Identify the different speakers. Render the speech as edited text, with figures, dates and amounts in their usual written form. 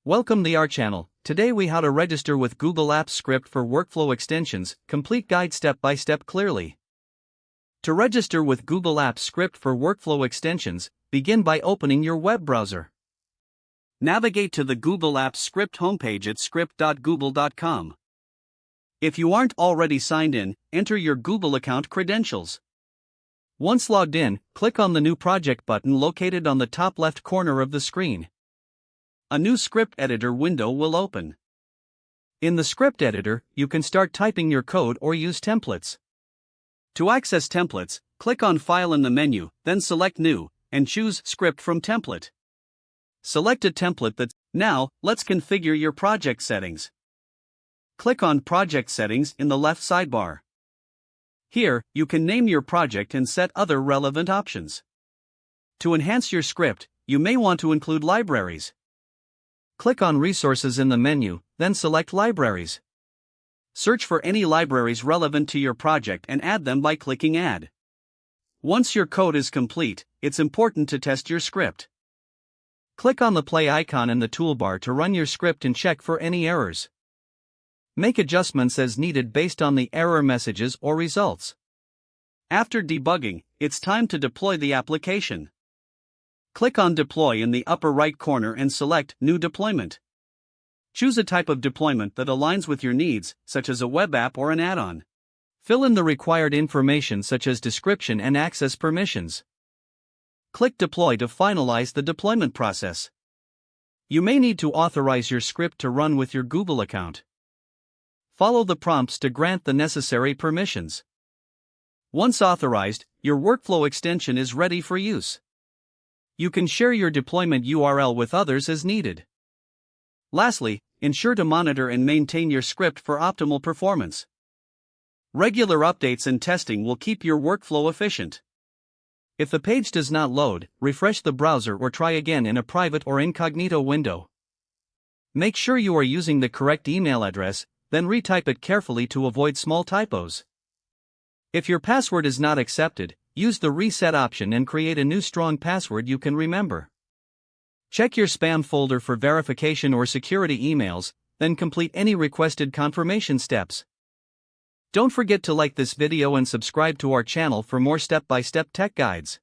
Speaker 1: Welcome to our channel. Today we how to register with Google Apps script for workflow extensions, complete guide step by step clearly. To register with Google Apps script for workflow extensions, begin by opening your web browser. Navigate to the Google Apps script homepage at script.google.com. If you aren't already signed in, enter your Google account credentials. Once logged in, click on the New Project button located on the top left corner of the screen. A new script editor window will open. In the script editor, you can start typing your code or use templates. To access templates, click on File in the menu, then select New, and choose Script from Template. Select a template that's. Now, let's configure your project settings. Click on Project Settings in the left sidebar. Here, you can name your project and set other relevant options. To enhance your script, you may want to include libraries. Click on Resources in the menu, then select Libraries. Search for any libraries relevant to your project and add them by clicking Add. Once your code is complete, it's important to test your script. Click on the play icon in the toolbar to run your script and check for any errors. Make adjustments as needed based on the error messages or results. After debugging, it's time to deploy the application. Click on Deploy in the upper right corner and select New Deployment. Choose a type of deployment that aligns with your needs, such as a web app or an add-on. Fill in the required information such as description and access permissions. Click Deploy to finalize the deployment process. You may need to authorize your script to run with your Google account. Follow the prompts to grant the necessary permissions. Once authorized, your workflow extension is ready for use. You can share your deployment URL with others as needed. Lastly, ensure to monitor and maintain your script for optimal performance. Regular updates and testing will keep your workflow efficient. If the page does not load, refresh the browser or try again in a private or incognito window. Make sure you are using the correct email address, then retype it carefully to avoid small typos. If your password is not accepted, use the reset option and create a new strong password you can remember. Check your spam folder for verification or security emails, then complete any requested confirmation steps. Don't forget to like this video and subscribe to our channel for more step-by-step tech guides.